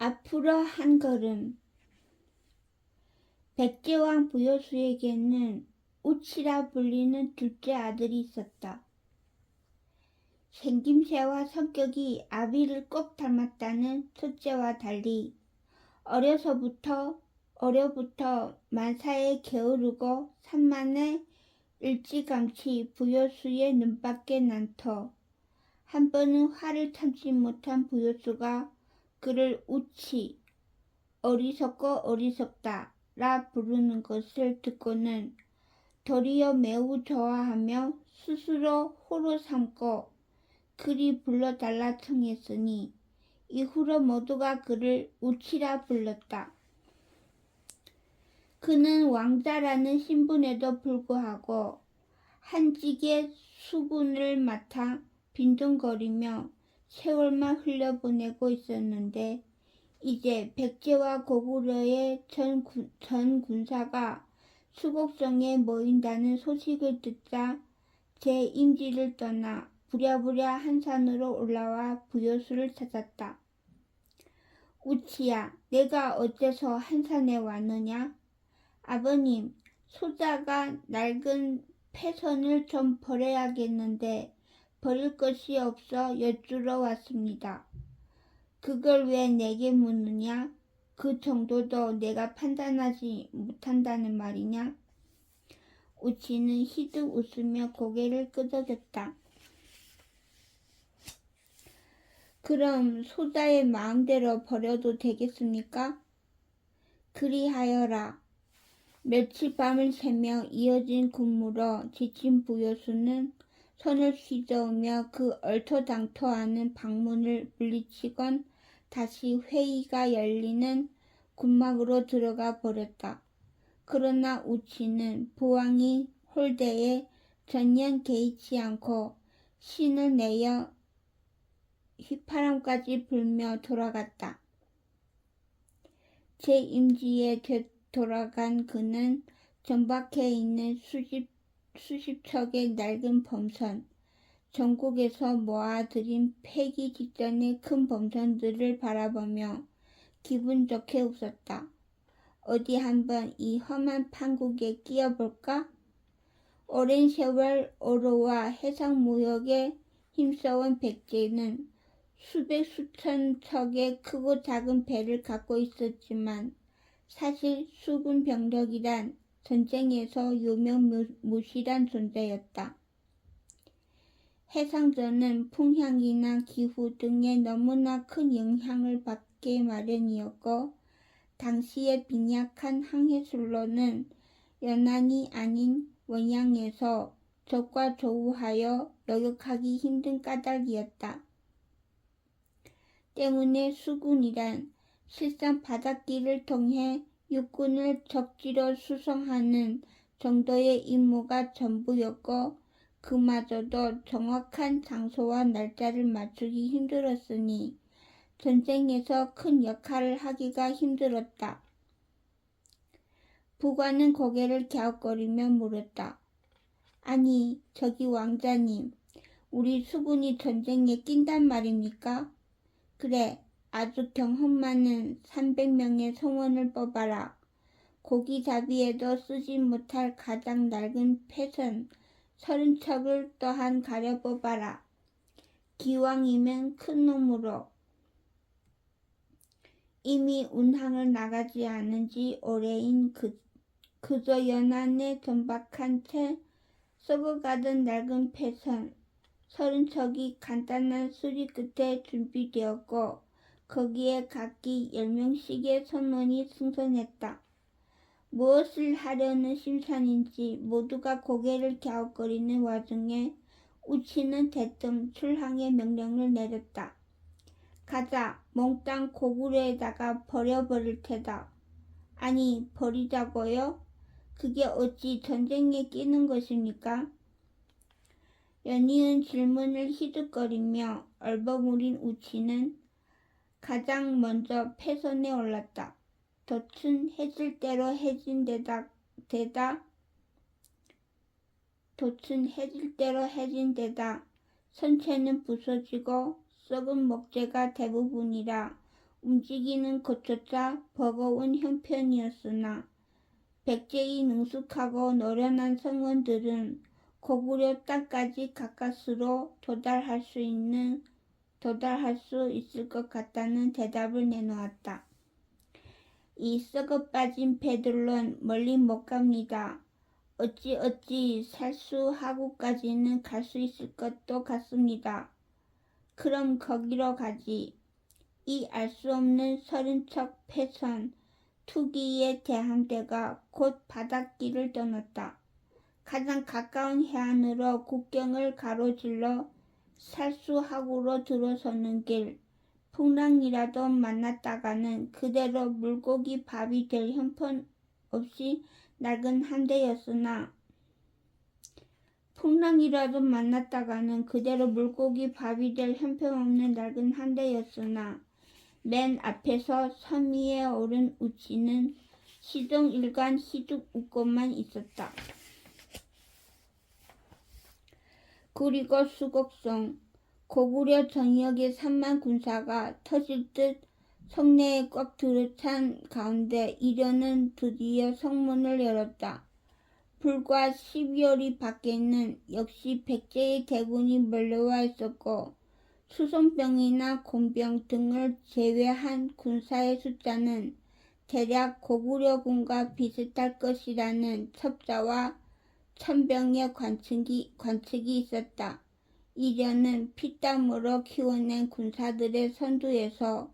앞으로 한 걸음. 백제왕 부여수에게는 우치라 불리는 둘째 아들이 있었다. 생김새와 성격이 아비를 꼭 닮았다는 첫째와 달리 어려부터 만사에 게으르고 산만해 일찌감치 부여수의 눈밖에 난터 한 번은 화를 참지 못한 부여수가 그를 우치, 어리석고 어리석다 라 부르는 것을 듣고는 도리어 매우 좋아하며 스스로 호로 삼고 그리 불러달라 청했으니 이후로 모두가 그를 우치라 불렀다. 그는 왕자라는 신분에도 불구하고 한직의 수군을 맡아 빈둥거리며 세월만 흘려보내고 있었는데 이제 백제와 고구려의 전 군사가 수곡성에 모인다는 소식을 듣자 제 임지를 떠나 부랴부랴 한산으로 올라와 부여수를 찾았다. 우치야, 내가 어째서 한산에 왔느냐? 아버님, 소자가 낡은 패선을 좀 버려야겠는데 버릴 것이 없어 여쭈러 왔습니다. 그걸 왜 내게 묻느냐? 그 정도도 내가 판단하지 못한다는 말이냐? 우치는 희득 웃으며 고개를 끄덕였다. 그럼 소자의 마음대로 버려도 되겠습니까? 그리하여라. 며칠 밤을 새며 이어진 근무로 지친 부여수는 손을 휘저으며 그 얼토당토하는 방문을 물리치곤 다시 회의가 열리는 군막으로 들어가 버렸다. 그러나 우치는 부왕이 홀대에 전혀 개의치 않고 신을 내어 휘파람까지 불며 돌아갔다. 제 임지에 돌아간 그는 정박해 있는 수십 척의 낡은 범선, 전국에서 모아들인 폐기 직전의 큰 범선들을 바라보며 기분 좋게 웃었다. 어디 한번 이 험한 판국에 끼어볼까? 오랜 세월 어로와 해상무역에 힘써온 백제는 수백 수천 척의 크고 작은 배를 갖고 있었지만 사실 수군 병력이란 전쟁에서 유명무실한 존재였다. 해상전은 풍향이나 기후 등의 너무나 큰 영향을 받게 마련이었고 당시의 빈약한 항해술로는 연안이 아닌 원양에서 적과 조우하여 여격하기 힘든 까닭이었다. 때문에 수군이란 실상 바닷길을 통해 육군을 적지로 수송하는 정도의 임무가 전부였고 그마저도 정확한 장소와 날짜를 맞추기 힘들었으니 전쟁에서 큰 역할을 하기가 힘들었다. 부관은 고개를 갸웃거리며 물었다. 아니, 저기 왕자님, 우리 수군이 전쟁에 낀단 말입니까? 그래, 아주 경험 많은 300명의 성원을 뽑아라. 고기잡이에도 쓰지 못할 가장 낡은 패선 30척을 또한 가려 뽑아라. 기왕이면 큰 놈으로. 이미 운항을 나가지 않은 지 오래인 그저 연안에 전박한 채 썩어가던 낡은 패선 30척이 간단한 수리 끝에 준비되었고 거기에 각기 10명씩의 선원이 승선했다. 무엇을 하려는 심산인지 모두가 고개를 갸웃거리는 와중에 우치는 대뜸 출항의 명령을 내렸다. 가자, 몽땅 고구려에다가 버려버릴 테다. 아니, 버리자고요? 그게 어찌 전쟁에 끼는 것입니까? 연이은 질문을 히끅거리며 얼버무린 우치는 가장 먼저 패선에 올랐다. 돛은 해질 대로 해진 데다 선체는 부서지고 썩은 목재가 대부분이라 움직이는 것조차 버거운 형편이었으나 백제의 능숙하고 노련한 성원들은 고구려 땅까지 가까스로 도달할 수 있을 것 같다는 대답을 내놓았다. 이 썩어 빠진 배들론 멀리 못 갑니다. 어찌 살수하고까지는 갈 수 있을 것도 같습니다. 그럼 거기로 가지. 이 알 수 없는 서른 척 패선 투기에 대한 대가 곧 바닷길을 떠났다. 가장 가까운 해안으로 국경을 가로질러 살수하고로 들어서는 길. 풍랑이라도 만났다가는 그대로 물고기 밥이 될 형편없이 낡은 함대였으나 맨 앞에서 섬 위에 오른 우치는 시동일관 희죽 웃고만 있었다. 그리고 수곡성, 고구려 전역의 3만 군사가 터질 듯 성내에 꽉 들어찬 가운데 이련은 드디어 성문을 열었다. 불과 12월이 밖에는 역시 백제의 대군이 몰려와 있었고 수송병이나 곤병 등을 제외한 군사의 숫자는 대략 고구려군과 비슷할 것이라는 첩자와 천병의 관측이 있었다. 이련은 피땀으로 키워낸 군사들의 선두에서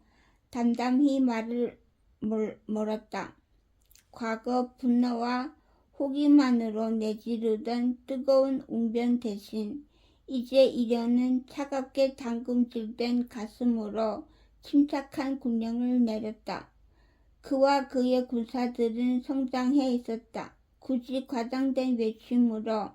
담담히 말을 몰았다. 과거 분노와 호기만으로 내지르던 뜨거운 웅변 대신 이제 이련은 차갑게 담금질된 가슴으로 침착한 군령을 내렸다. 그와 그의 군사들은 성장해 있었다. 굳이 과장된 외침으로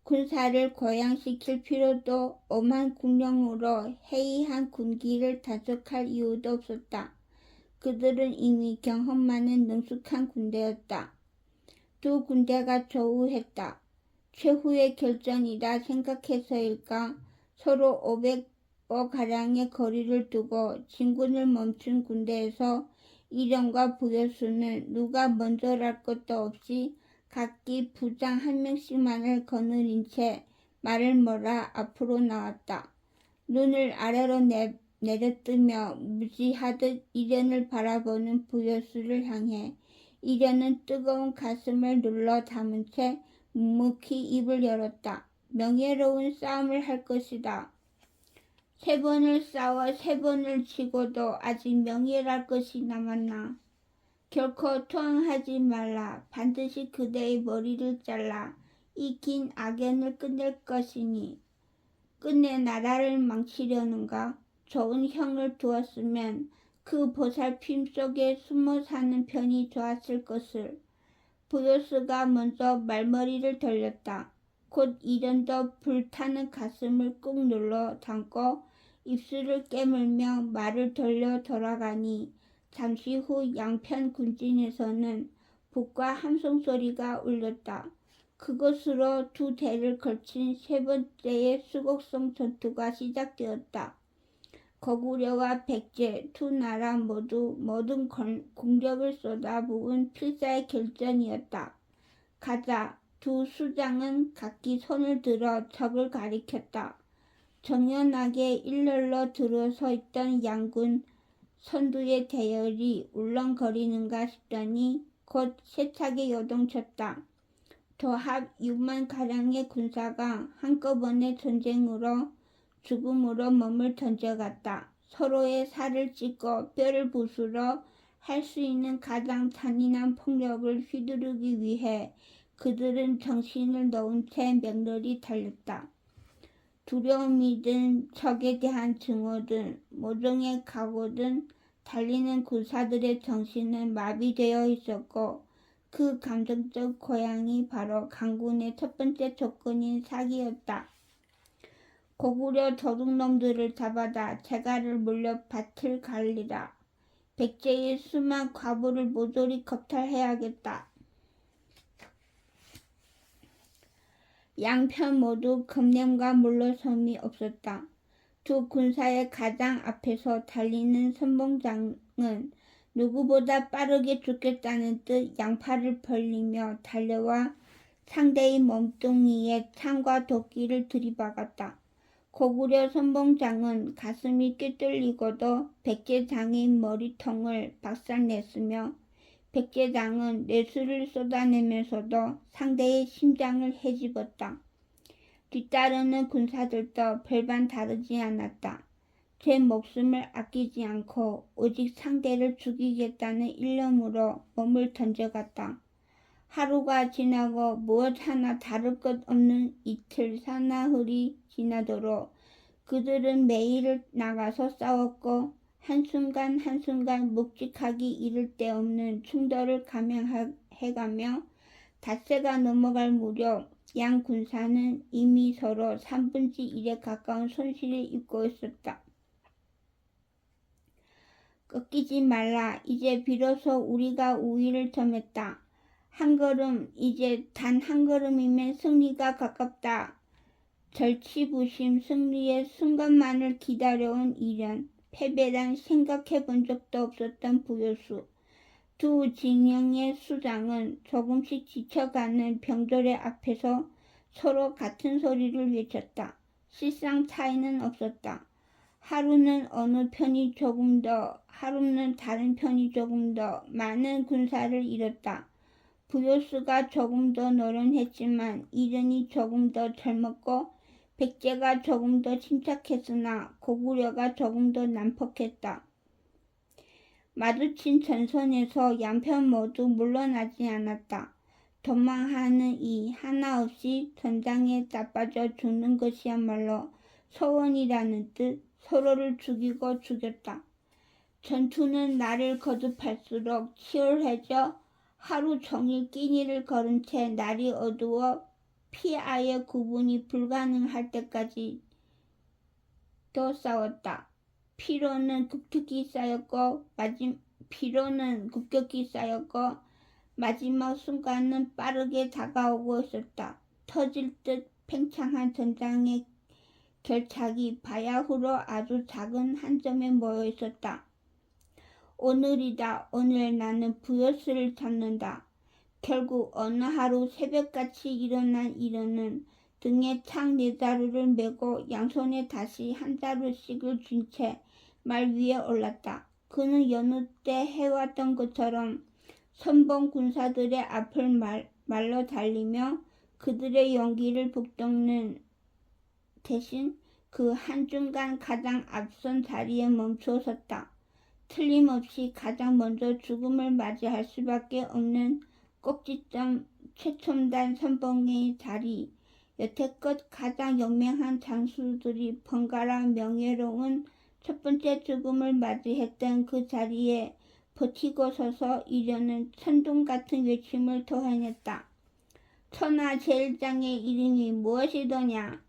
군사를 고양시킬 필요도 엄한 군령으로 해이한 군기를 단속할 이유도 없었다. 그들은 이미 경험 많은 능숙한 군대였다. 두 군대가 조우했다. 최후의 결전이라 생각해서일까 서로 500보가량의 거리를 두고 진군을 멈춘 군대에서 이련과 부여수는 누가 먼저랄 것도 없이 각기 부장 한 명씩만을 거느린 채 말을 몰아 앞으로 나왔다. 눈을 아래로 내려뜨며 무지하듯 이련을 바라보는 부여수를 향해 이련은 뜨거운 가슴을 눌러 담은 채 묵묵히 입을 열었다. 명예로운 싸움을 할 것이다. 3번을 싸워 3번을 지고도 아직 명예랄 것이 남았나. 결코 토항하지 말라. 반드시 그대의 머리를 잘라 이 긴 악연을 끝낼 것이니. 끝내 나라를 망치려는가. 좋은 형을 두었으면 그 보살핌 속에 숨어 사는 편이 좋았을 것을. 부요스가 먼저 말머리를 돌렸다. 곧 이련도 불타는 가슴을 꾹 눌러 담고 입술을 깨물며 말을 돌려 돌아가니 잠시 후 양편 군진에서는 북과 함성소리가 울렸다. 그것으로 두 대를 걸친 3번째의 수곡성 전투가 시작되었다. 고구려와 백제 두 나라 모두 모든 공격을 쏟아부은 필사의 결전이었다. 가자. 두 수장은 각기 손을 들어 적을 가리켰다. 정연하게 일렬로 들어서 있던 양군 선두의 대열이 울렁거리는가 싶더니 곧 세차게 요동쳤다. 도합 6만가량의 군사가 한꺼번에 전쟁으로 죽음으로 몸을 던져갔다. 서로의 살을 찢고 뼈를 부수러 할 수 있는 가장 잔인한 폭력을 휘두르기 위해 그들은 정신을 놓은 채 맹렬히 달렸다. 두려움이든 적에 대한 증오든 모종의 각오든 달리는 군사들의 정신은 마비되어 있었고 그 감정적 고향이 바로 강군의 첫 번째 조건인 사기였다. 고구려 도둑놈들을 잡아다 재갈을 물려 밭을 갈리라. 백제의 수만 과부를 모조리 겁탈해야겠다. 양편 모두 겁냄과 물러섬이 없었다. 두 군사의 가장 앞에서 달리는 선봉장은 누구보다 빠르게 죽겠다는 듯 양팔을 벌리며 달려와 상대의 몸뚱이에 창과 도끼를 들이박았다. 고구려 선봉장은 가슴이 꿰뚫리고도 백제장의 머리통을 박살냈으며 백제장은 내수를 쏟아내면서도 상대의 심장을 헤집었다. 뒤따르는 군사들도 별반 다르지 않았다. 제 목숨을 아끼지 않고 오직 상대를 죽이겠다는 일념으로 몸을 던져갔다. 하루가 지나고 무엇 하나 다를 것 없는 이틀 사나흘이 지나도록 그들은 매일 나가서 싸웠고 한순간 한순간 묵직하기 이를 데 없는 충돌을 감행해가며 닷새가 넘어갈 무렵 양 군사는 이미 서로 3분의 1에 가까운 손실을 입고 있었다. 꺾이지 말라. 이제 비로소 우리가 우위를 점했다. 한 걸음, 이제 단 한 걸음이면 승리가 가깝다. 절치부심 승리의 순간만을 기다려온 이련, 패배란 생각해 본 적도 없었던 부요수. 두 진영의 수장은 조금씩 지쳐가는 병졸의 앞에서 서로 같은 소리를 외쳤다. 실상 차이는 없었다. 하루는 어느 편이 조금 더, 하루는 다른 편이 조금 더 많은 군사를 잃었다. 부요수가 조금 더 노련했지만 이련이 조금 더 젊었고 백제가 조금 더 침착했으나 고구려가 조금 더 난폭했다. 마주친 전선에서 양편 모두 물러나지 않았다. 도망하는 이 하나 없이 전장에 자빠져 죽는 것이야말로 소원이라는 듯 서로를 죽이고 죽였다. 전투는 날을 거듭할수록 치열해져 하루 종일 끼니를 거른 채 날이 어두워 피아의 구분이 불가능할 때까지 또 싸웠다. 피로는 급격히 쌓였고 마지막 순간은 빠르게 다가오고 있었다. 터질 듯 팽창한 전장의 결착이 바야흐로 아주 작은 한 점에 모여 있었다. 오늘이다. 오늘 나는 부요수를 잡는다. 결국 어느 하루 새벽같이 일어난 이련은 등에 창 4자루를 메고 양손에 다시 한 자루씩을 쥔 채 말 위에 올랐다. 그는 여느 때 해왔던 것처럼 선봉 군사들의 앞을 말로 달리며 그들의 용기를 북돋는 대신 그 한중간 가장 앞선 자리에 멈추어 섰다. 틀림없이 가장 먼저 죽음을 맞이할 수밖에 없는 꼭지점 최첨단 선봉의 자리, 여태껏 가장 용맹한 장수들이 번갈아 명예로운 첫 번째 죽음을 맞이했던 그 자리에 버티고 서서 이련은 천둥 같은 외침을 토해냈다. 천하 제일장의 이름이 무엇이더냐?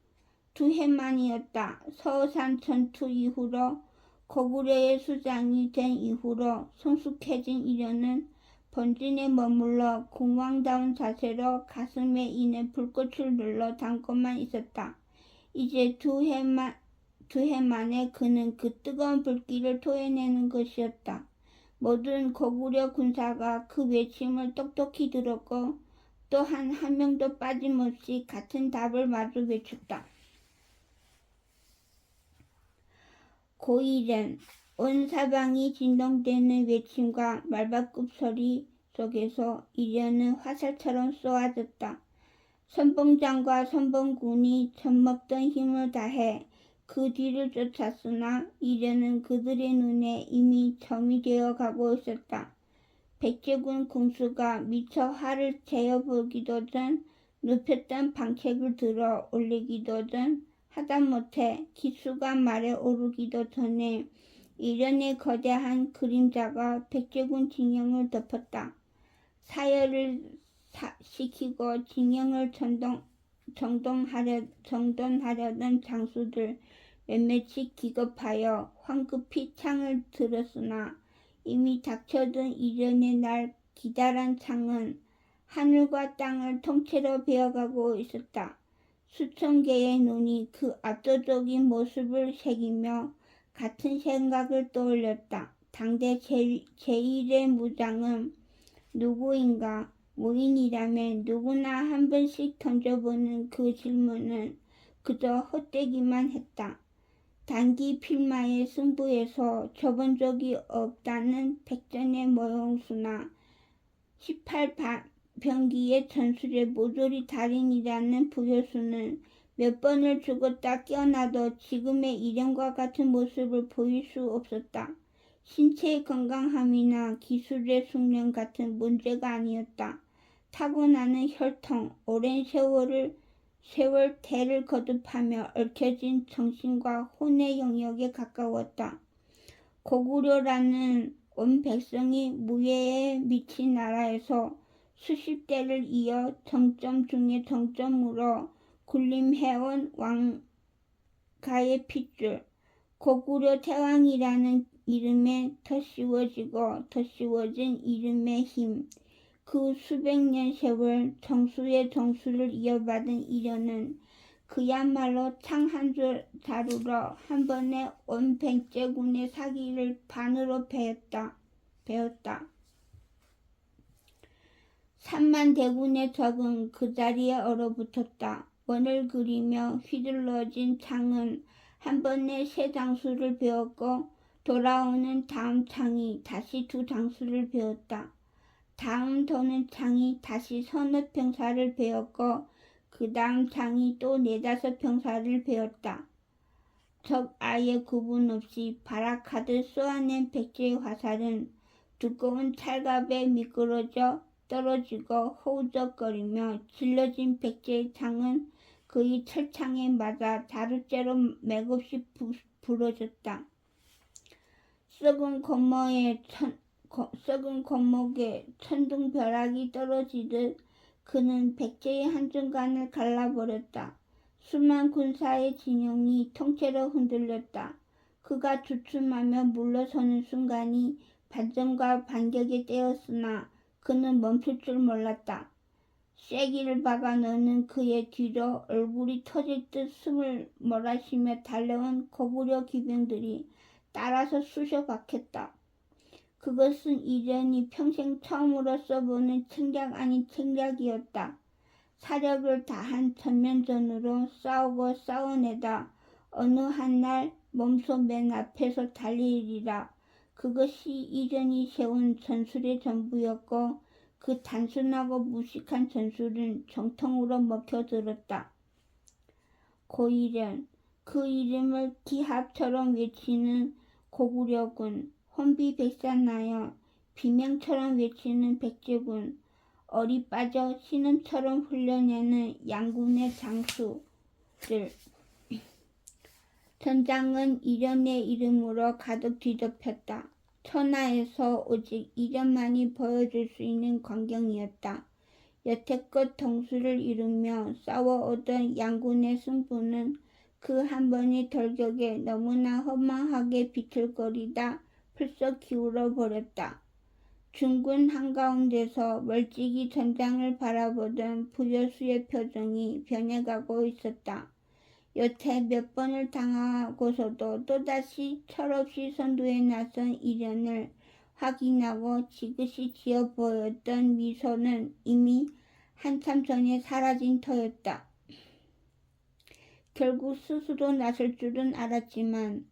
2해만이었다. 서산 전투 이후로 고구려의 수장이 된 이후로 성숙해진 이련은 본진에 머물러 궁왕다운 자세로 가슴에 인해 불꽃을 눌러 담고만 있었다. 이제 2해 만에 그는 그 뜨거운 불길을 토해내는 것이었다. 모든 고구려 군사가 그 외침을 똑똑히 들었고 또한 한 명도 빠짐없이 같은 답을 마주 외쳤다. 고이련. 온 사방이 진동되는 외침과 말발굽 소리 속에서 이련은 화살처럼 쏘아졌다. 선봉장과 선봉군이 젖먹던 힘을 다해 그 뒤를 쫓았으나 이련은 그들의 눈에 이미 점이 되어 가고 있었다. 백제군 궁수가 미처 활을 재어보기도 전 눕혔던 방책을 들어 올리기도 전 하다못해 기수가 말에 오르기도 전에 이련의 거대한 그림자가 백제군 진영을 덮었다. 사열을 시키고 진영을 정돈하려던 장수들 몇몇이 기겁하여 황급히 창을 들었으나 이미 닥쳐든 이련의 날 기다란 창은 하늘과 땅을 통째로 베어가고 있었다. 수천 개의 눈이 그 압도적인 모습을 새기며 같은 생각을 떠올렸다. 당대 제1의 무장은 누구인가? 무인이라면 누구나 한 번씩 던져보는 그 질문은 그저 헛되기만 했다. 단기 필마의 승부에서 져본 적이 없다는 백전의 모형수나 18병기의 전술의 모조리 달인이라는 부효수는 몇 번을 죽었다 깨어나도 지금의 이전과 같은 모습을 보일 수 없었다. 신체의 건강함이나 기술의 숙련 같은 문제가 아니었다. 타고나는 혈통, 오랜 세월 대를 거듭하며 얽혀진 정신과 혼의 영역에 가까웠다. 고구려라는 온 백성이 무예에 미친 나라에서 수십 대를 이어 정점 중의 정점으로 군림해온 왕가의 핏줄, 고구려 태왕이라는 이름에 더 씌워진 이름의 힘, 그 수백 년 세월 정수의 정수를 이어받은 이련은 그야말로 창 한 줄 다루러 한 번에 온 백제군의 사기를 반으로 배웠다. 3만 대군의 적은 그 자리에 얼어붙었다. 원을 그리며 휘둘러진 창은 한 번에 세 장수를 배웠고 돌아오는 다음 창이 다시 두 장수를 배웠다. 다음 도는 창이 다시 서너 병사를 배웠고 그 다음 창이 또 네다섯 병사를 배웠다. 적 아예 구분 없이 발악하듯 쏘아낸 백제의 화살은 두꺼운 찰갑에 미끄러져 떨어지고 허우적거리며 질러진 백제의 창은 그의 철창에 맞아 자루째로 맥없이 부러졌다. 썩은 겉목에 천둥벼락이 떨어지듯 그는 백제의 한중간을 갈라버렸다. 수만 군사의 진영이 통째로 흔들렸다. 그가 주춤하며 물러서는 순간이 반전과 반격의 때였으나 그는 멈출 줄 몰랐다. 쐐기를 박아 넣는 그의 뒤로 얼굴이 터질 듯 숨을 몰아쉬며 달려온 고구려 기병들이 따라서 쑤셔박혔다. 그것은 이련이 평생 처음으로 써보는 책략 아닌 책략이었다. 사력을 다한 전면전으로 싸우고 싸워내다 어느 한날 몸소 맨 앞에서 달리리라. 그것이 이련이 세운 전술의 전부였고 그 단순하고 무식한 전술은 정통으로 먹혀들었다. 고이련, 그 이름을 기합처럼 외치는 고구려군, 혼비백산하여 비명처럼 외치는 백제군, 얼이 빠져 신음처럼 흘려내는 양군의 장수들. 전장은 이련의 이름으로 가득 뒤덮였다. 천하에서 오직 이련만이 보여줄 수 있는 광경이었다. 여태껏 동수를 이루며 싸워오던 양군의 승부는 그 한 번의 돌격에 너무나 허망하게 비틀거리다 풀썩 기울어 버렸다. 중군 한가운데서 멀찍이 전장을 바라보던 부여수의 표정이 변해가고 있었다. 여태 몇 번을 당하고서도 또다시 철없이 선두에 나선 이련을 확인하고 지그시 지어 보였던 미소는 이미 한참 전에 사라진 터였다. 결국 스스로 나설 줄은 알았지만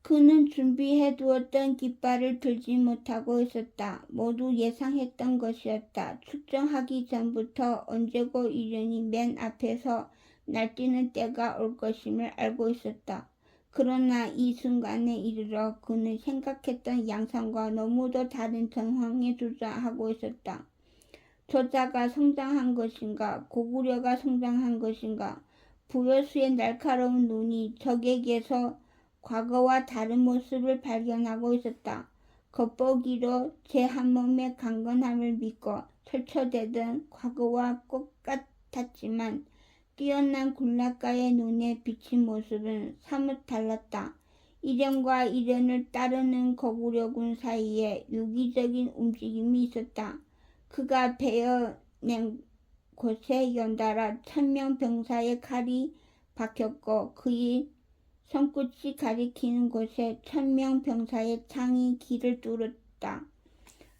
그는 준비해두었던 깃발을 들지 못하고 있었다. 모두 예상했던 것이었다. 축정하기 전부터 언제고 이련이 맨 앞에서 날뛰는 때가 올 것임을 알고 있었다. 그러나 이 순간에 이르러 그는 생각했던 양상과 너무도 다른 정황에 주저하고 있었다. 조자가 성장한 것인가? 고구려가 성장한 것인가? 부여수의 날카로운 눈이 적에게서 과거와 다른 모습을 발견하고 있었다. 겉보기로 제 한 몸의 강건함을 믿고 설쳐대던 과거와 똑같았지만 뛰어난 군락가의 눈에 비친 모습은 사뭇 달랐다. 이련과 이련을 따르는 고구려군 사이에 유기적인 움직임이 있었다. 그가 베어낸 곳에 연달아 1000명 병사의 칼이 박혔고 그의 손끝이 가리키는 곳에 1000명 병사의 창이 길을 뚫었다.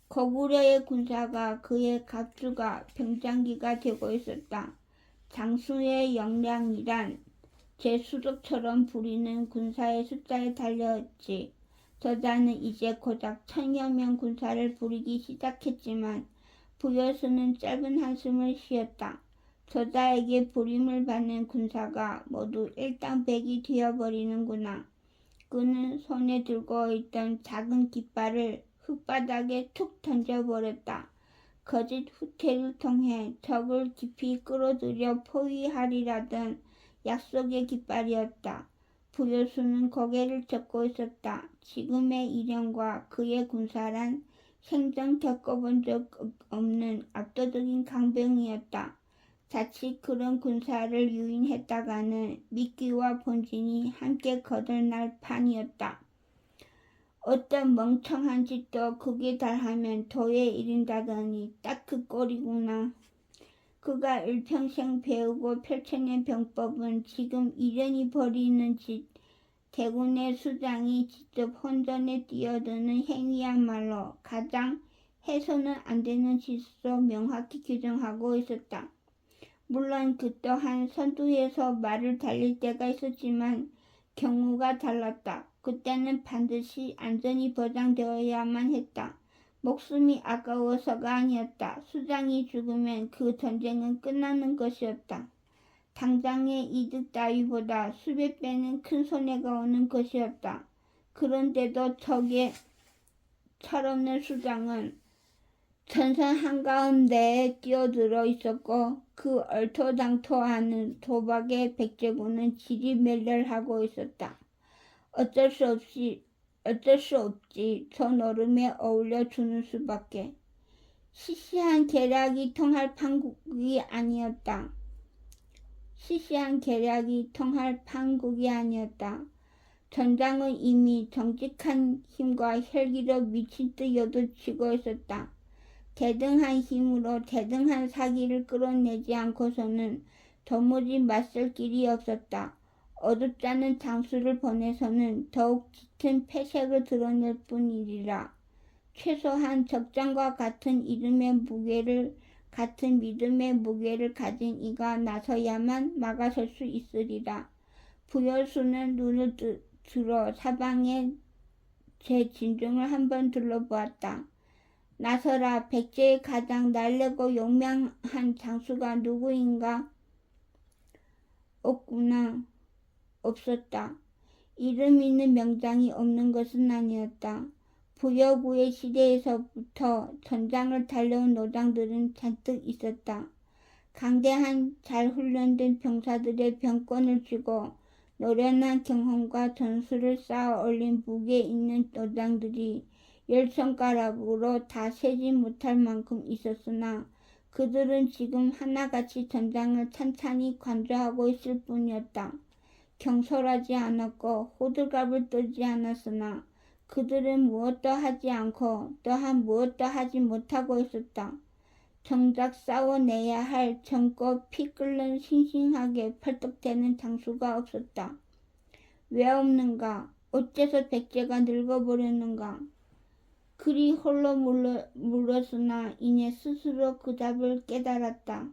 거구려의 군사가 그의 갑주가 병장기가 되고 있었다. 장수의 역량이란 제 수족처럼 부리는 군사의 숫자에 달려있지. 저자는 이제 고작 1000여 명 군사를 부리기 시작했지만 부여수는 짧은 한숨을 쉬었다. 저자에게 부림을 받는 군사가 모두 일당백이 되어버리는구나. 그는 손에 들고 있던 작은 깃발을 흙바닥에 툭 던져버렸다. 거짓 후퇴를 통해 적을 깊이 끌어들여 포위하리라던 약속의 깃발이었다. 부여수는 고개를 젓고 있었다. 지금의 일행과 그의 군사란 생전 겪어본 적 없는 압도적인 강병이었다. 자칫 그런 군사를 유인했다가는 미끼와 본진이 함께 거덜날 판이었다. 어떤 멍청한 짓도 극에 달하면 도에 이른다더니 딱 그 꼴이구나. 그가 일평생 배우고 펼쳐낸 병법은 지금 이련히 벌이는 짓, 대군의 수장이 직접 혼전에 뛰어드는 행위야말로 가장 해서는 안 되는 짓으로 명확히 규정하고 있었다. 물론 그 또한 선두에서 말을 달릴 때가 있었지만 경우가 달랐다. 그때는 반드시 안전이 보장되어야만 했다. 목숨이 아까워서가 아니었다. 수장이 죽으면 그 전쟁은 끝나는 것이었다. 당장의 이득 따위보다 수백 배는 큰 손해가 오는 것이었다. 그런데도 적의 철없는 수장은 전선 한가운데에 뛰어들어 있었고 그 얼토당토하는 도박의 백제군은 지리멸렬하고 있었다. 어쩔 수 없지. 저 노름에 어울려 주는 수밖에. 시시한 계략이 통할 판국이 아니었다. 전장은 이미 정직한 힘과 혈기로 미친 듯 여도치고 있었다. 대등한 힘으로 대등한 사기를 끌어내지 않고서는 도무지 맞설 길이 없었다. 어둡잖은 장수를 보내서는 더욱 짙은 패색을 드러낼 뿐이리라. 최소한 적장과 같은 믿음의 무게를 가진 이가 나서야만 막아설 수 있으리라. 부여수는 눈을 들어 사방에 제 진중을 한번 둘러보았다. 나서라. 백제의 가장 날래고 용맹한 장수가 누구인가? 없었다. 이름 있는 명장이 없는 것은 아니었다. 부여구의 시대에서부터 전장을 달려온 노장들은 잔뜩 있었다. 강대한 잘 훈련된 병사들의 병권을 쥐고 노련한 경험과 전술을 쌓아 올린 무게 있는 노장들이 10손가락으로 다 세지 못할 만큼 있었으나 그들은 지금 하나같이 전장을 찬찬히 관조하고 있을 뿐이었다. 경솔하지 않았고 호들갑을 떨지 않았으나 그들은 무엇도 하지 않고 또한 무엇도 하지 못하고 있었다. 정작 싸워내야 할 젊고 피 끓는 싱싱하게 펄떡대는 장수가 없었다. 왜 없는가? 어째서 백제가 늙어버렸는가? 그리 홀로 물었으나 이내 스스로 그 답을 깨달았다.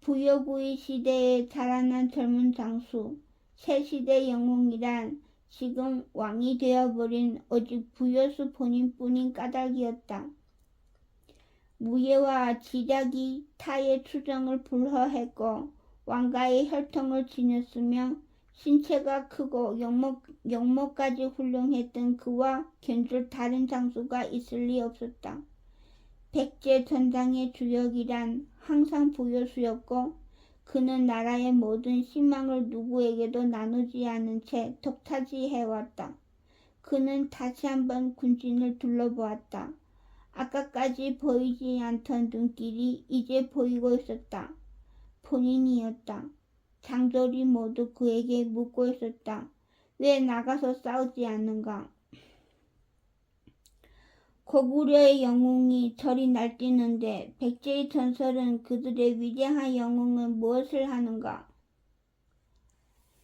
부여구의 시대에 자라난 젊은 장수, 새 시대 영웅이란 지금 왕이 되어버린 오직 부여수 본인뿐인 까닭이었다. 무예와 지략이 타의 추정을 불허했고 왕가의 혈통을 지녔으며 신체가 크고 용모까지 훌륭했던 그와 견줄 다른 장수가 있을 리 없었다. 백제 전장의 주역이란 항상 부여수였고 그는 나라의 모든 신망을 누구에게도 나누지 않은 채 독차지해왔다. 그는 다시 한번 군진을 둘러보았다. 아까까지 보이지 않던 눈길이 이제 보이고 있었다. 본인이었다. 장졸이 모두 그에게 묻고 있었다. 왜 나가서 싸우지 않는가? 고구려의 영웅이 저리 날뛰는데 백제의 전설은 그들의 위대한 영웅은 무엇을 하는가?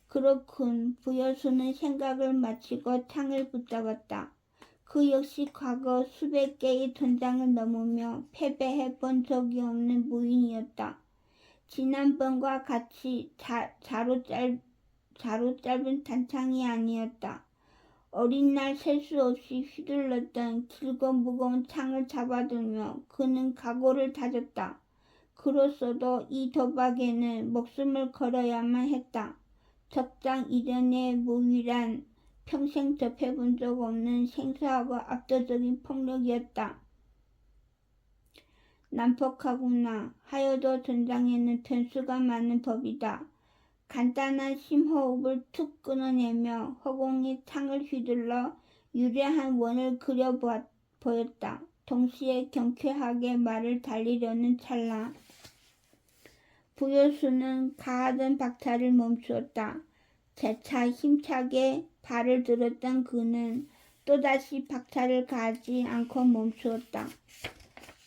그렇군. 부여수는 생각을 마치고 창을 붙잡았다. 그 역시 과거 수백 개의 전장을 넘으며 패배해 본 적이 없는 무인이었다. 지난번과 같이 자로 짧은 단창이 아니었다. 어린 날 셀 수 없이 휘둘렀던 길고 무거운 창을 잡아들며 그는 각오를 다졌다. 그로써도 이 도박에는 목숨을 걸어야만 했다. 적장 이전의 무위란 평생 접해본 적 없는 생소하고 압도적인 폭력이었다. 난폭하구나. 하여도 전장에는 변수가 많은 법이다. 간단한 심호흡을 툭 끊어내며 허공에 창을 휘둘러 유려한 원을 그려 보였다. 동시에 경쾌하게 말을 달리려는 찰나 부여수는 가하던 박차를 멈추었다. 재차 힘차게 발을 들었던 그는 또다시 박차를 가하지 않고 멈추었다.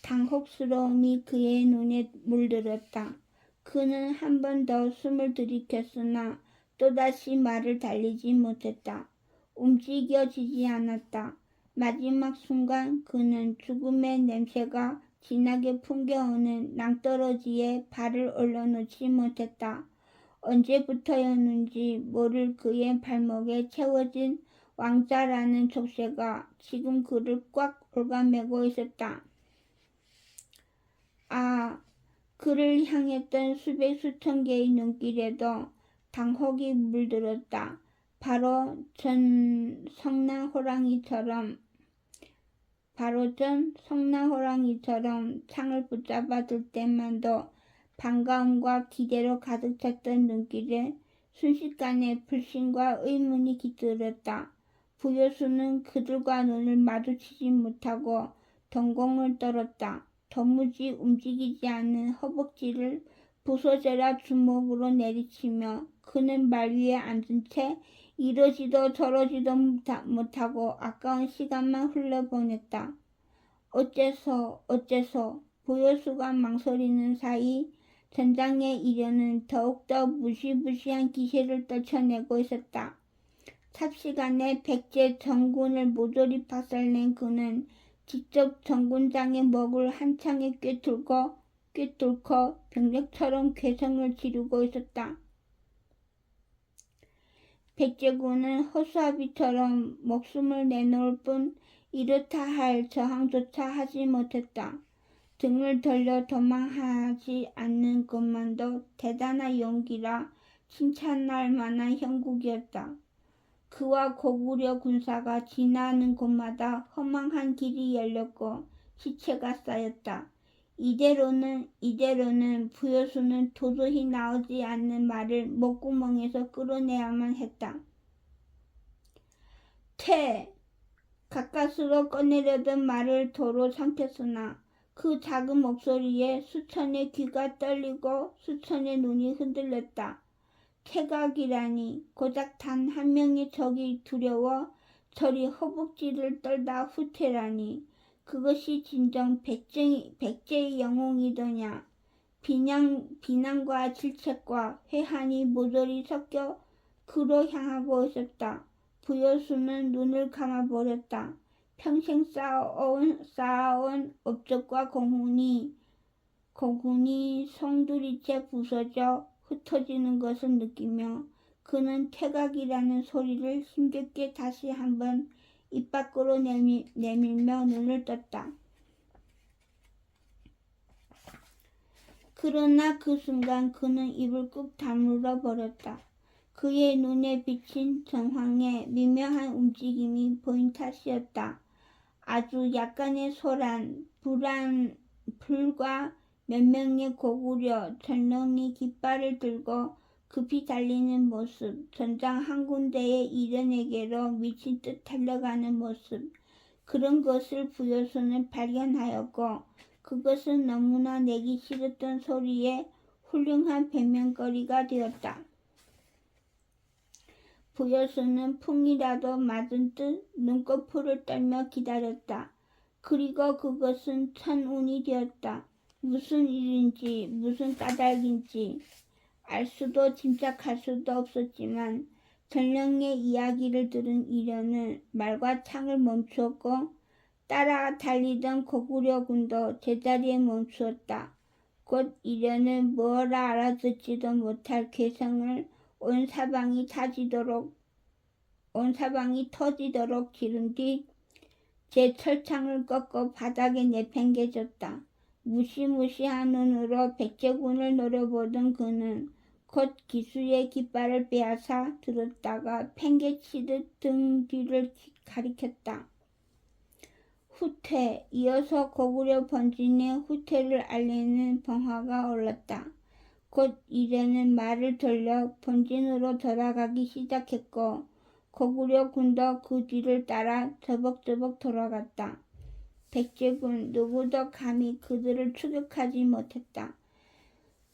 당혹스러움이 그의 눈에 물들었다. 그는 한 번 더 숨을 들이켰으나 또다시 말을 달리지 못했다. 움직여지지 않았다. 마지막 순간 그는 죽음의 냄새가 진하게 풍겨오는 낭떠러지에 발을 올려놓지 못했다. 언제부터였는지 모를 그의 발목에 채워진 왕자라는 족쇄가 지금 그를 꽉 갉아매고 있었다. 그를 향했던 수백 수천 개의 눈길에도 당혹이 물들었다. 바로 전 성난호랑이처럼 창을 붙잡아 들 때만도 반가움과 기대로 가득 찼던 눈길에 순식간에 불신과 의문이 깃들었다. 부여수는 그들과 눈을 마주치지 못하고 동공을 떨었다. 도무지 움직이지 않는 허벅지를 부서져라 주먹으로 내리치며 그는 말 위에 앉은 채 이러지도 저러지도 못하고 아까운 시간만 흘려보냈다. 어째서 부여수가 망설이는 사이 전장에 이르는 더욱더 무시무시한 기세를 떨쳐내고 있었다. 삽시간에 백제 전군을 모조리 박살낸 그는 직접 전군장의 목을 한 창에 꿰뚫고 병력처럼 괴성을 지르고 있었다. 백제군은 허수아비처럼 목숨을 내놓을 뿐 이렇다 할 저항조차 하지 못했다. 등을 돌려 도망하지 않는 것만도 대단한 용기라 칭찬할 만한 형국이었다. 그와 고구려 군사가 지나는 곳마다 허망한 길이 열렸고 시체가 쌓였다. 이대로는 부여수는 도저히 나오지 않는 말을 목구멍에서 끌어내야만 했다. 가까스로 꺼내려던 말을 도로 삼켰으나 그 작은 목소리에 수천의 귀가 떨리고 수천의 눈이 흔들렸다. 태각이라니 고작 단 한 명의 적이 두려워 저리 허벅지를 떨다 후퇴라니 그것이 진정 백제의 영웅이더냐. 비난과 질책과 회한이 모조리 섞여 그로 향하고 있었다. 부여수는 눈을 감아버렸다. 평생 쌓아온 업적과 공훈이 송두리째 부서져 흩어지는 것을 느끼며 그는 태각이라는 소리를 힘겹게 다시 한번 입 밖으로 내밀며 눈을 떴다. 그러나 그 순간 그는 입을 꾹 다물어 버렸다. 그의 눈에 비친 정황의 미묘한 움직임이 보인 탓이었다. 아주 약간의 소란, 불과 몇 명의 고구려 전령이 깃발을 들고 급히 달리는 모습, 전장 한 군데에 이른에게로 미친 듯 달려가는 모습, 그런 것을 부여수는 발견하였고 그것은 너무나 내기 싫었던 소리에 훌륭한 변명거리가 되었다. 부여수는 풍이라도 맞은 듯 눈꺼풀을 떨며 기다렸다. 그리고 그것은 천운이 되었다. 무슨 일인지 무슨 까닭인지 알 수도 짐작할 수도 없었지만 전령의 이야기를 들은 이련은 말과 창을 멈추었고 따라 달리던 고구려 군도 제자리에 멈추었다. 곧 이련은 뭐라 알아듣지도 못할 괴성을 온 사방이 터지도록 지른 뒤 제 철창을 꺾어 바닥에 내팽개졌다. 무시무시한 눈으로 백제군을 노려보던 그는 곧 기수의 깃발을 빼앗아 들었다가 팽개치듯 등 뒤를 가리켰다. 후퇴. 이어서 고구려 번진의 후퇴를 알리는 번화가 올랐다. 곧 이래는 말을 돌려 본진으로 돌아가기 시작했고 고구려 군도 그 뒤를 따라 저벅저벅 돌아갔다. 백제군 누구도 감히 그들을 추격하지 못했다.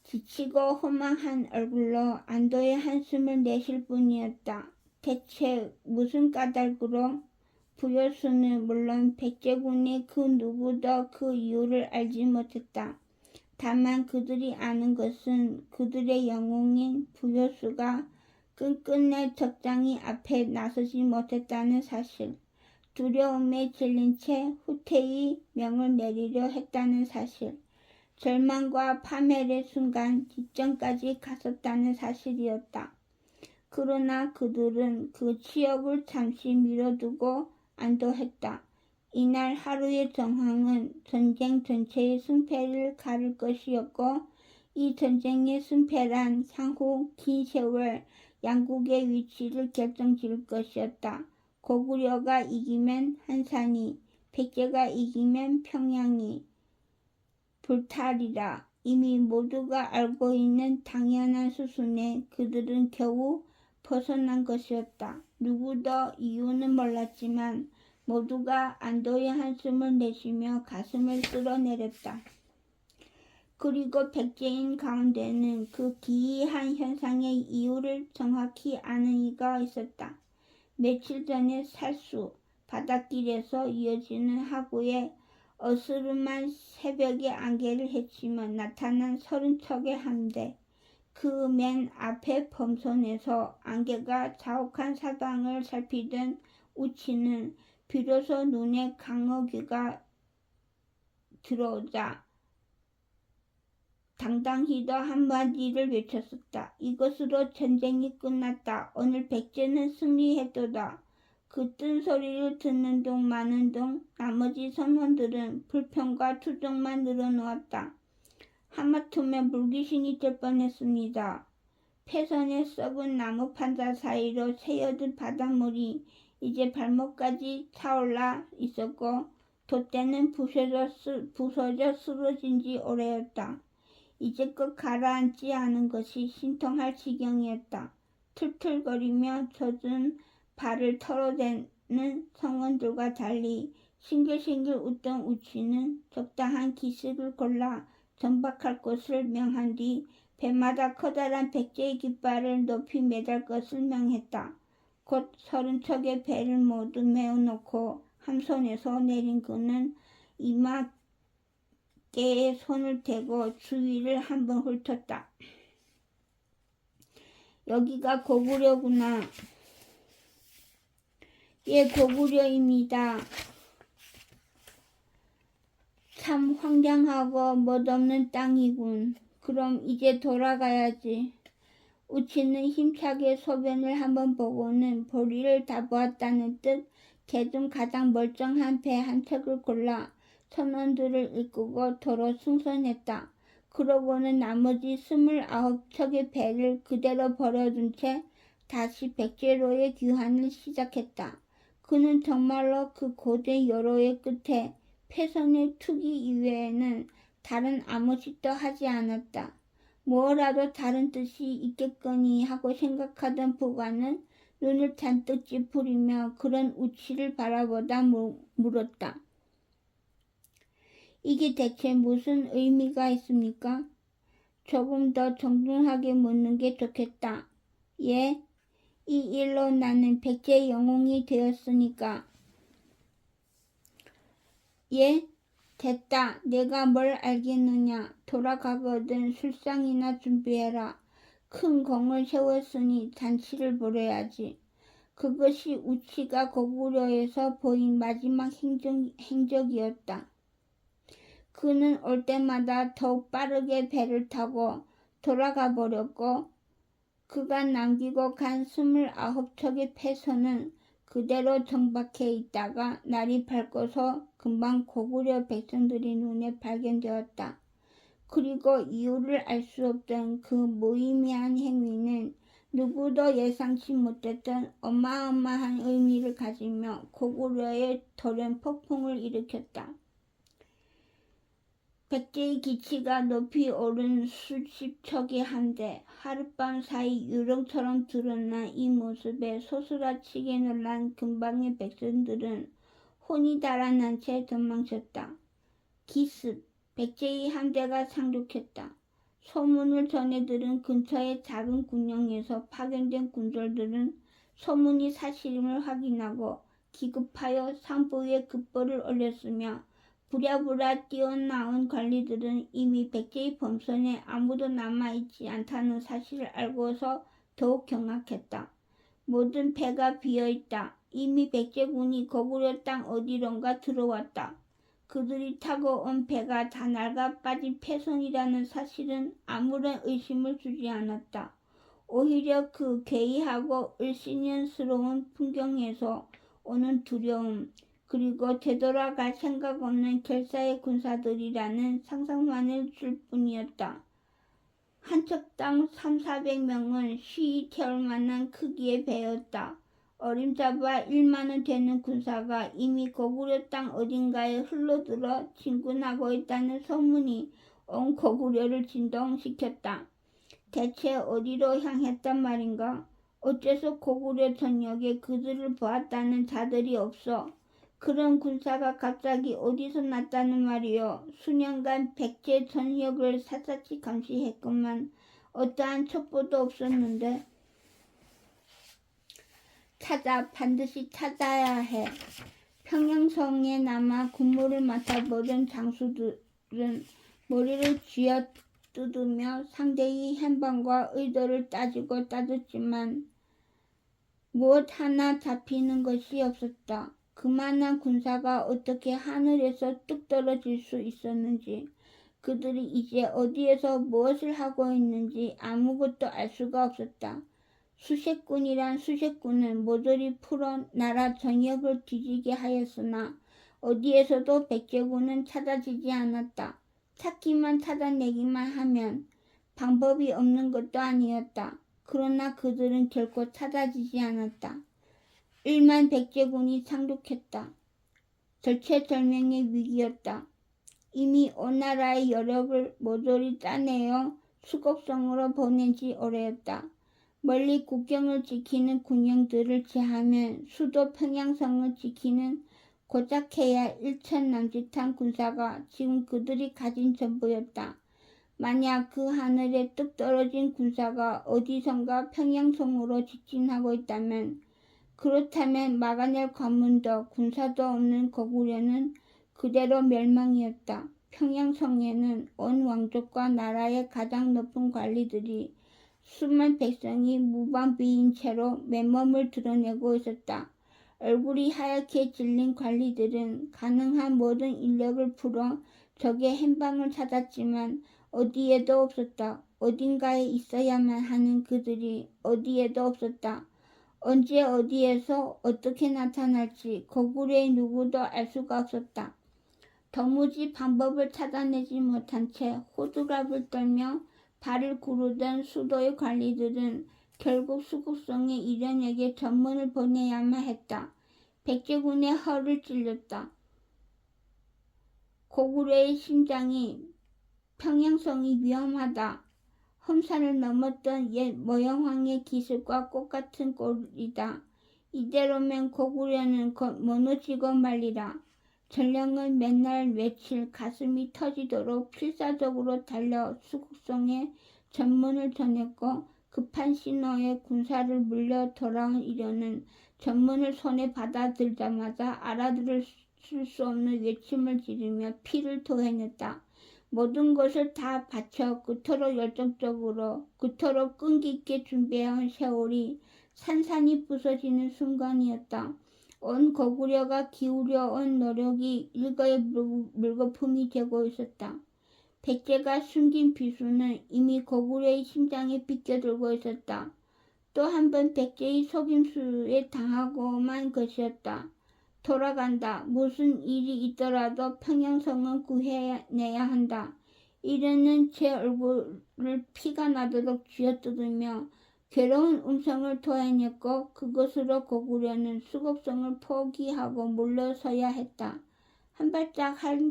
지치고 허망한 얼굴로 안도의 한숨을 내쉴 뿐이었다. 대체 무슨 까닭으로? 부여수는 물론 백제군이 그 누구도 그 이유를 알지 못했다. 다만 그들이 아는 것은 그들의 영웅인 부여수가 끝끝내 적장이 앞에 나서지 못했다는 사실, 두려움에 질린 채 후퇴의 명을 내리려 했다는 사실, 절망과 파멸의 순간 직전까지 갔었다는 사실이었다. 그러나 그들은 그 치욕을 잠시 미뤄두고 안도했다. 이날 하루의 정황은 전쟁 전체의 승패를 가를 것이었고 이 전쟁의 승패란 향후 긴 세월 양국의 위치를 결정지을 것이었다. 고구려가 이기면 한산이, 백제가 이기면 평양이 불탈이라 이미 모두가 알고 있는 당연한 수순에 그들은 겨우 벗어난 것이었다. 누구도 이유는 몰랐지만 모두가 안도의 한숨을 내쉬며 가슴을 쓸어내렸다. 그리고 백제인 가운데는 그 기이한 현상의 이유를 정확히 아는 이가 있었다. 며칠 전에 살수, 바닷길에서 이어지는 하구에 어스름한 새벽의 안개를 헤치며 나타난 30척의 함대. 그 맨 앞에 범선에서 안개가 자욱한 사방을 살피던 우치는 비로소 눈에 강어귀가 들어오자 당당히도 한마디를 외쳤었다. 이것으로 전쟁이 끝났다. 오늘 백제는 승리했도다. 그 뜬소리를 듣는 동 마는 동 나머지 선원들은 불평과 투정만 늘어놓았다. 하마터면 물귀신이 될 뻔했습니다. 폐선의 썩은 나무 판자 사이로 새어든 바닷물이 이제 발목까지 차올라 있었고 돛대는 부서져 쓰러진 지 오래였다. 이제껏 가라앉지 않은 것이 신통할 지경이었다. 툴툴거리며 젖은 발을 털어대는 성원들과 달리 싱글싱글 웃던 우치는 적당한 기습을 골라 정박할 곳을 명한 뒤 배마다 커다란 백제의 깃발을 높이 매달 것을 명했다. 곧 30척의 배를 모두 메워놓고 함선에서 내린 그는 이마께에 손을 대고 주위를 한번 훑었다. 여기가 고구려구나. 예, 고구려입니다. 참 황량하고 멋없는 땅이군. 그럼 이제 돌아가야지. 우치는 힘차게 소변을 한번 보고는 볼일을 다 보았다는 듯 개중 가장 멀쩡한 배 한 척을 골라 선원들을 이끌고 도로 승선했다. 그러고는 나머지 29척의 배를 그대로 버려둔 채 다시 백제로의 귀환을 시작했다. 그는 정말로 그 고된 여로의 끝에 패선의 투기 이외에는 다른 아무 짓도 하지 않았다. 뭐라도 다른 뜻이 있겠거니 하고 생각하던 부관은 눈을 잔뜩 찌푸리며 그런 우치를 바라보다 물었다. 이게 대체 무슨 의미가 있습니까? 조금 더 정중하게 묻는 게 좋겠다. 예? 이 일로 나는 백제의 영웅이 되었으니까. 예? 됐다. 내가 뭘 알겠느냐. 돌아가거든 술상이나 준비해라. 큰 공을 세웠으니 잔치를 벌여야지. 그것이 우치가 고구려에서 보인 마지막 행적이었다. 그는 올 때마다 더욱 빠르게 배를 타고 돌아가 버렸고 그가 남기고 간 29척의 패선은 그대로 정박해 있다가 날이 밝고서 금방 고구려 백성들의 눈에 발견되었다. 그리고 이유를 알 수 없던 그 무의미한 행위는 누구도 예상치 못했던 어마어마한 의미를 가지며 고구려의 돌연 폭풍을 일으켰다. 백제의 기치가 높이 오른 수십 척의 함대, 하룻밤 사이 유령처럼 드러난 이 모습에 소스라치게 놀란 근방의 백성들은 혼이 달아난 채 도망쳤다. 기습, 백제의 함대가 상륙했다. 소문을 전해 들은 근처의 작은 군영에서 파견된 군졸들은 소문이 사실임을 확인하고 기급하여 상부에 급보를 올렸으며 부랴부랴 뛰어나온 관리들은 이미 백제의 범선에 아무도 남아있지 않다는 사실을 알고서 더욱 경악했다. 모든 배가 비어있다. 이미 백제군이 고구려 땅 어디론가 들어왔다. 그들이 타고 온 배가 다 낡아 빠진 패선이라는 사실은 아무런 의심을 주지 않았다. 오히려 그 괴이하고 을씨년스러운 풍경에서 오는 두려움, 그리고 되돌아갈 생각 없는 결사의 군사들이라는 상상만을 줄 뿐이었다. 한 척당 3,400명은 쉬이 태울 만한 크기의 배였다. 어림잡아 1만은 되는 군사가 이미 고구려 땅 어딘가에 흘러들어 진군하고 있다는 소문이 온 고구려를 진동시켰다. 대체 어디로 향했단 말인가? 어째서 고구려 전역에 그들을 보았다는 자들이 없어? 그런 군사가 갑자기 어디서 났다는 말이요. 수년간 백제 전역을 샅샅이 감시했건만 어떠한 첩보도 없었는데 반드시 찾아야 해. 평양성에 남아 군무를 맡아보던 장수들은 머리를 쥐어뜯으며 상대의 행방과 의도를 따졌지만 무엇 하나 잡히는 것이 없었다. 그만한 군사가 어떻게 하늘에서 뚝 떨어질 수 있었는지, 그들이 이제 어디에서 무엇을 하고 있는지 아무것도 알 수가 없었다. 수색군이란 수색군은 모조리 풀어 나라 전역을 뒤지게 하였으나 어디에서도 백제군은 찾아지지 않았다. 찾기만 찾아내기만 하면 방법이 없는 것도 아니었다. 그러나 그들은 결코 찾아지지 않았다. 1만 백제군이 상륙했다. 절체절명의 위기였다. 이미 온 나라의 여력을 모조리 짜내어 수곡성으로 보낸 지 오래였다. 멀리 국경을 지키는 군영들을 제하면 수도 평양성을 지키는 고작해야 1천 남짓한 군사가 지금 그들이 가진 전부였다. 만약 그 하늘에 뚝 떨어진 군사가 어디선가 평양성으로 직진하고 있다면, 그렇다면 막아낼 관문도 군사도 없는 고구려는 그대로 멸망이었다. 평양성에는 온 왕족과 나라의 가장 높은 관리들이 수만 백성이 무방비인 채로 맨몸을 드러내고 있었다. 얼굴이 하얗게 질린 관리들은 가능한 모든 인력을 풀어 적의 행방을 찾았지만 어디에도 없었다. 어딘가에 있어야만 하는 그들이 어디에도 없었다. 언제 어디에서 어떻게 나타날지 고구려의 누구도 알 수가 없었다. 도무지 방법을 찾아내지 못한 채 호들갑을 떨며 발을 구르던 수도의 관리들은 결국 수국성의 이련에게 전문을 보내야만 했다. 백제군의 허를 찔렀다. 고구려의 심장이 평양성이 위험하다. 험산을 넘었던 옛 모형왕의 기습과 똑같은 꼴이다. 이대로면 고구려는 곧 무너지고 말리라. 전령은 맨날 며칠 가슴이 터지도록 필사적으로 달려 수국성에 전문을 전했고 급한 신호에 군사를 물려 돌아온 이련은 전문을 손에 받아들자마자 알아들을 멈출 수 없는 외침을 지르며 피를 토해냈다. 모든 것을 다 바쳐 그토록 열정적으로 그토록 끈기 있게 준비해온 세월이 산산이 부서지는 순간이었다. 온 고구려가 기울여온 노력이 일거에 물거품이 되고 있었다. 백제가 숨긴 비수는 이미 고구려의 심장에 비껴들고 있었다. 또 한 번 백제의 속임수에 당하고만 것이었다. 돌아간다. 무슨 일이 있더라도 평양성은 구해내야 한다. 이래는 제 얼굴을 피가 나도록 쥐어뜯으며 괴로운 음성을 토해냈고 그것으로 고구려는 수곡성을 포기하고 물러서야 했다. 한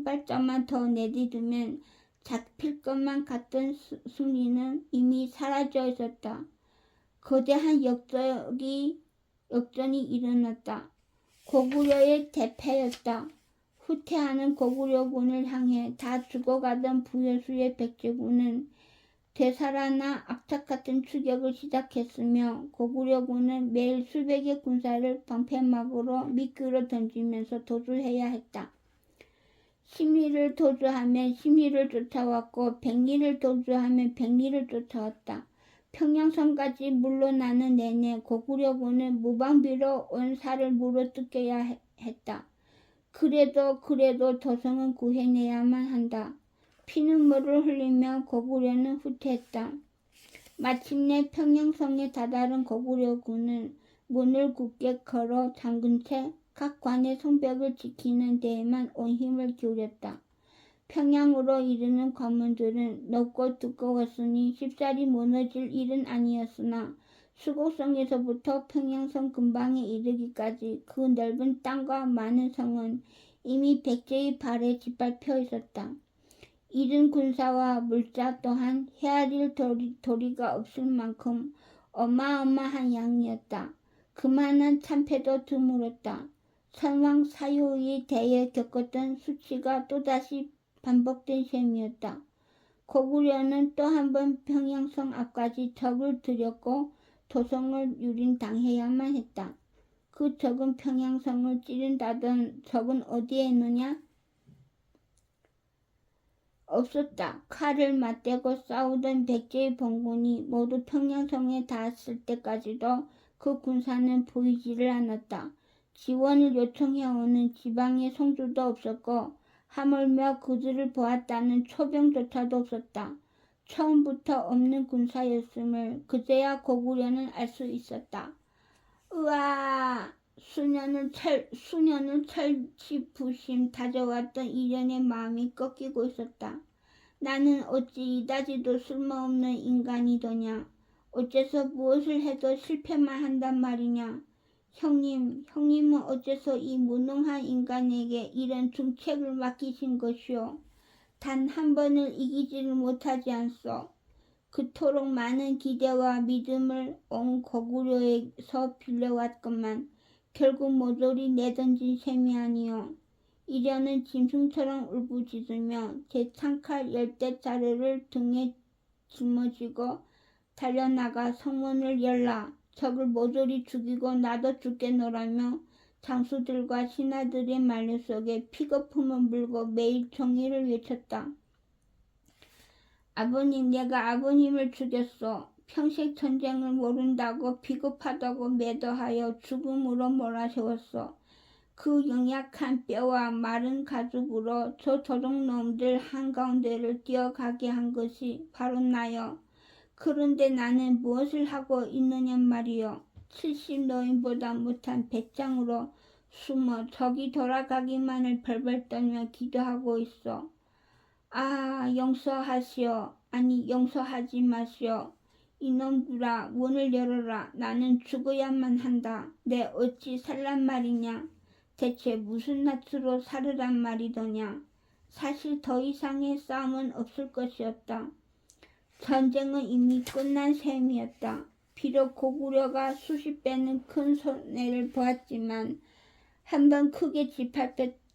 발짝만 더 내디디면 잡힐 것만 같던 승리는 이미 사라져 있었다. 거대한 역전이 일어났다. 고구려의 대패였다. 후퇴하는 고구려군을 향해 다 죽어가던 부여수의 백제군은 되살아나 악착 같은 추격을 시작했으며 고구려군은 매일 수백의 군사를 방패막으로 미끄러 던지면서 도주해야 했다. 심리를 도주하면 심리를 쫓아왔고 백리를 도주하면 백리를 쫓아왔다. 평양성까지 물러나는 내내 고구려군은 무방비로 온 살을 물어뜯겨야 했다. 그래도 도성은 구해내야만 한다. 피눈물을 흘리며 고구려는 후퇴했다. 마침내 평양성에 다다른 고구려군은 문을 굳게 걸어 잠근 채 각 관의 성벽을 지키는 데에만 온 힘을 기울였다. 평양으로 이르는 관문들은 높고 두꺼웠으니 쉽사리 무너질 일은 아니었으나 수곡성에서부터 평양성 근방에 이르기까지 그 넓은 땅과 많은 성은 이미 백제의 발에 짓밟혀 있었다. 이른 군사와 물자 또한 헤아릴 도리가 없을 만큼 어마어마한 양이었다. 그만한 참패도 드물었다. 선왕 사유의 대에 겪었던 수치가 또다시 반복된 셈이었다. 고구려는 또 한 번 평양성 앞까지 적을 들였고 도성을 유린당해야만 했다. 그 적은 평양성을 찌른다던 적은 어디에 있느냐? 없었다. 칼을 맞대고 싸우던 백제의 본군이 모두 평양성에 닿았을 때까지도 그 군사는 보이지를 않았다. 지원을 요청해오는 지방의 성주도 없었고 하물며 그들을 보았다는 초병조차도 없었다. 처음부터 없는 군사였음을 그제야 고구려는 알 수 있었다. 으아! 수년을 철치부심 다져왔던 이련의 마음이 꺾이고 있었다. 나는 어찌 이다지도 쓸모없는 인간이더냐. 어째서 무엇을 해도 실패만 한단 말이냐. 형님은 어째서 이 무능한 인간에게 이런 중책을 맡기신 것이오. 단 한 번을 이기지를 못하지 않소. 그토록 많은 기대와 믿음을 온 고구려에서 빌려왔건만 결국 모조리 내던진 셈이 아니오. 이련은 짐승처럼 울부짖으며 제 창칼 10대짜리를 등에 짊어지고 달려나가 성문을 열라. 적을 모조리 죽이고 나도 죽겠노라며 장수들과 신하들의 만류 속에 피거품을 물고 매일 정의를 외쳤다. 아버님, 내가 아버님을 죽였소. 평생 전쟁을 모른다고 비겁하다고 매도하여 죽음으로 몰아세웠소. 그 영약한 뼈와 마른 가죽으로 저 도둑놈들 한가운데를 뛰어가게 한 것이 바로 나요. 그런데 나는 무엇을 하고 있느냐 말이요. 70노인보다 못한 배짱으로 숨어 적이 돌아가기만을 벌벌 떨며 기도하고 있어. 아, 용서하시오. 아니, 용서하지 마시오. 이놈들아, 문을 열어라. 나는 죽어야만 한다. 내 어찌 살란 말이냐. 대체 무슨 낯으로 살으란 말이더냐. 사실 더 이상의 싸움은 없을 것이었다. 전쟁은 이미 끝난 셈이었다. 비록 고구려가 수십 배는 큰 손해를 보았지만 한번 크게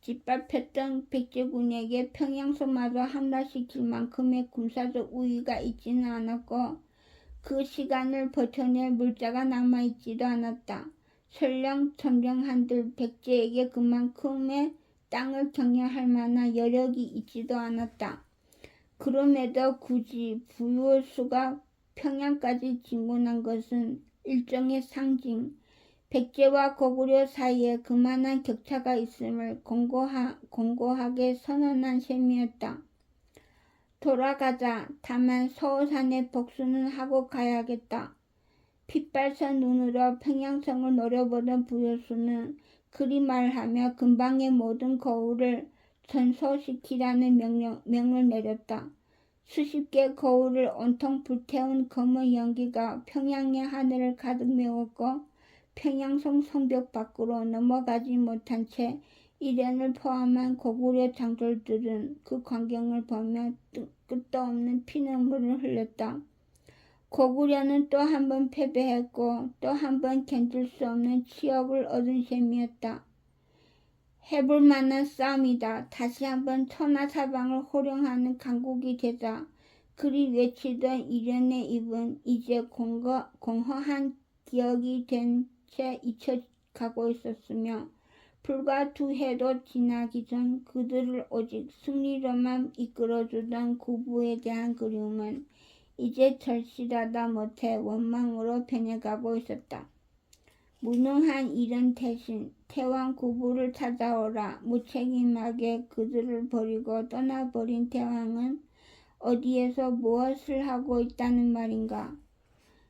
짓밟혔던 백제군에게 평양성마저 함락시킬 만큼의 군사적 우위가 있지는 않았고 그 시간을 버텨낼 물자가 남아있지도 않았다. 설령 점령한들 백제에게 그만큼의 땅을 경영할 만한 여력이 있지도 않았다. 그럼에도 굳이 부요수가 평양까지 진군한 것은 일종의 상징, 백제와 고구려 사이에 그만한 격차가 있음을 공고하게 선언한 셈이었다. 돌아가자. 다만 서호산에 복수는 하고 가야겠다. 핏발선 눈으로 평양성을 노려보던 부여수는 그리 말하며 근방의 모든 거울을 전소시키라는 명을 내렸다. 수십 개 거울을 온통 불태운 검은 연기가 평양의 하늘을 가득 메웠고 평양성 성벽 밖으로 넘어가지 못한 채 일행을 포함한 고구려 장졸들은 그 광경을 보며 끝도 없는 피눈물을 흘렸다. 고구려는 또 한 번 패배했고 또 한 번 견딜 수 없는 치욕을 얻은 셈이었다. 해볼 만한 싸움이다. 다시 한번 천하사방을 호령하는 강국이 되자. 그리 외치던 일련의 입은 이제 공허한 기억이 된 채 잊혀가고 있었으며 불과 2해도 지나기 전 그들을 오직 승리로만 이끌어주던 구부에 대한 그리움은 이제 절실하다 못해 원망으로 변해가고 있었다. 무능한 일은 대신 태왕 구부를 찾아오라. 무책임하게 그들을 버리고 떠나버린 태왕은 어디에서 무엇을 하고 있다는 말인가?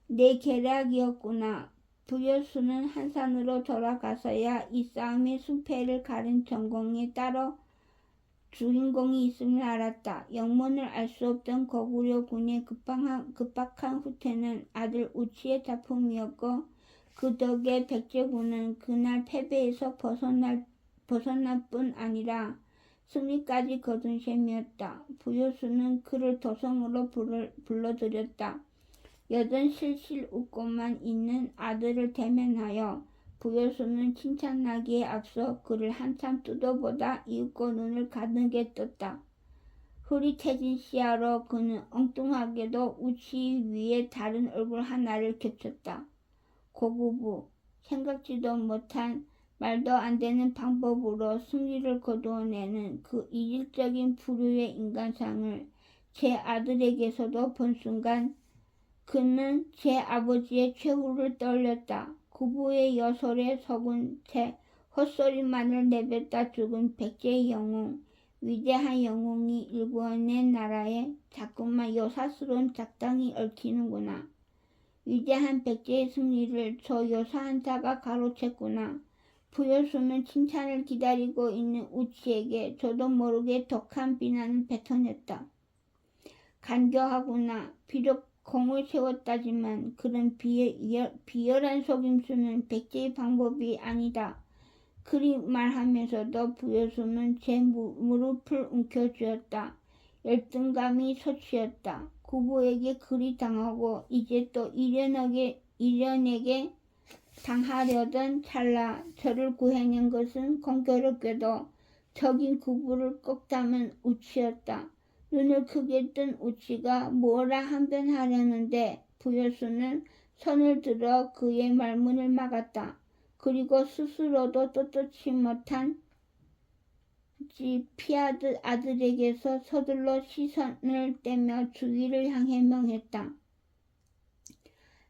내 계략이었구나. 부여수는 한산으로 돌아가서야 이 싸움의 승패를 가른 전공에 따로 주인공이 있음을 알았다. 영문을 알 수 없던 고구려군의 급박한 후퇴는 아들 우치의 작품이었고 그 덕에 백제군은 그날 패배에서 벗어날 뿐 아니라 승리까지 거둔 셈이었다. 부여수는 그를 도성으로 불러들였다. 여전 실실 웃고만 있는 아들을 대면하여 부여수는 칭찬하기에 앞서 그를 한참 뜯어보다 이윽고 눈을 가늘게 떴다. 흐릿해진 시야로 그는 엉뚱하게도 우치 위에 다른 얼굴 하나를 겹쳤다. 고구부, 생각지도 못한 말도 안 되는 방법으로 승리를 거두어내는 그 이질적인 부류의 인간상을 제 아들에게서도 본 순간 그는 제 아버지의 최후를 떠올렸다. 구부의 여설에 속은 채 헛소리만을 내뱉다 죽은 백제의 영웅, 위대한 영웅이 일구어낸 나라에 자꾸만 요사스러운 작당이 얽히는구나. 위대한 백제의 승리를 저 요사한 자가 가로챘구나. 부여수는 칭찬을 기다리고 있는 우치에게 저도 모르게 독한 비난을 뱉어냈다. 간교하구나. 비록 공을 세웠다지만 그런 비열한 속임수는 백제의 방법이 아니다. 그리 말하면서도 부여수는 제 무릎을 움켜쥐었다. 열등감이 솟치었다. 구부에게 그리 당하고 이제 또 일련에게 당하려던 찰나 저를 구해낸 것은 공교롭게도 적인 구부를 꼭 담은 우치였다. 눈을 크게 뜬 우치가 뭐라 한변하려는데 부여수는 손을 들어 그의 말문을 막았다. 그리고 스스로도 떳떳지 못한 피아드 아들에게서 서둘러 시선을 떼며 주위를 향해 명했다.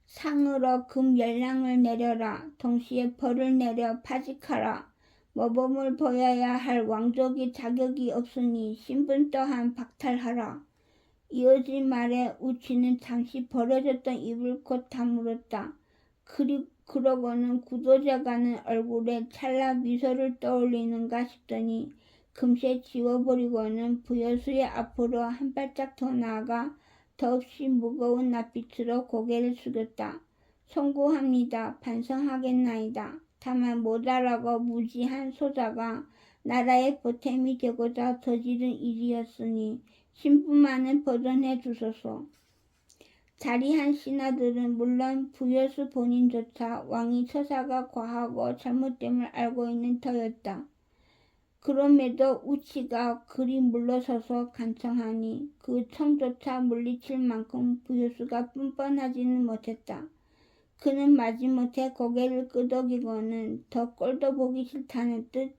상으로 금 10량을 내려라. 동시에 벌을 내려 파직하라. 모범을 보여야 할 왕족의 자격이 없으니 신분 또한 박탈하라. 이어진 말에 우치는 잠시 벌어졌던 입을 곧 다물었다. 그러고는 굳어져가는 얼굴에 찰나 미소를 떠올리는가 싶더니 금세 지워버리고는 부여수의 앞으로 한 발짝 더 나아가 더없이 무거운 낯빛으로 고개를 숙였다. 송구합니다. 반성하겠나이다. 다만 못알아고 무지한 소자가 나라의 보탬이 되고자 저지른 일이었으니 신분만은 벗어내 주소서. 자리한 신하들은 물론 부여수 본인조차 왕의 처사가 과하고 잘못됨을 알고 있는 터였다. 그럼에도 우치가 그리 물러서서 간청하니 그 청조차 물리칠 만큼 부여수가 뻔뻔하지는 못했다. 그는 마지못해 고개를 끄덕이고는 더 꼴도 보기 싫다는 듯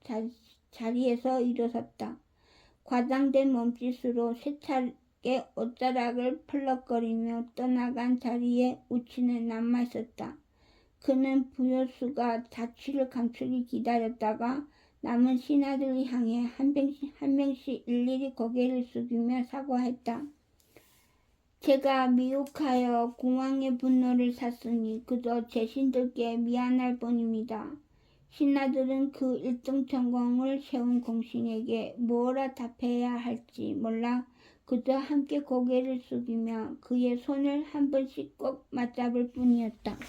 자리에서 일어섰다. 과장된 몸짓으로 세차게 옷자락을 펄럭거리며 떠나간 자리에 우치는 남아있었다. 그는 부효수가 자취를 감추기 기다렸다가 남은 신하들을 향해 한 명씩 일일이 고개를 숙이며 사과했다. 제가 미혹하여 궁왕의 분노를 샀으니 그저 제 신들께 미안할 뿐입니다. 신하들은 그 1등 전공을 세운 공신에게 뭐라 답해야 할지 몰라 그저 함께 고개를 숙이며 그의 손을 한 번씩 꼭 맞잡을 뿐이었다.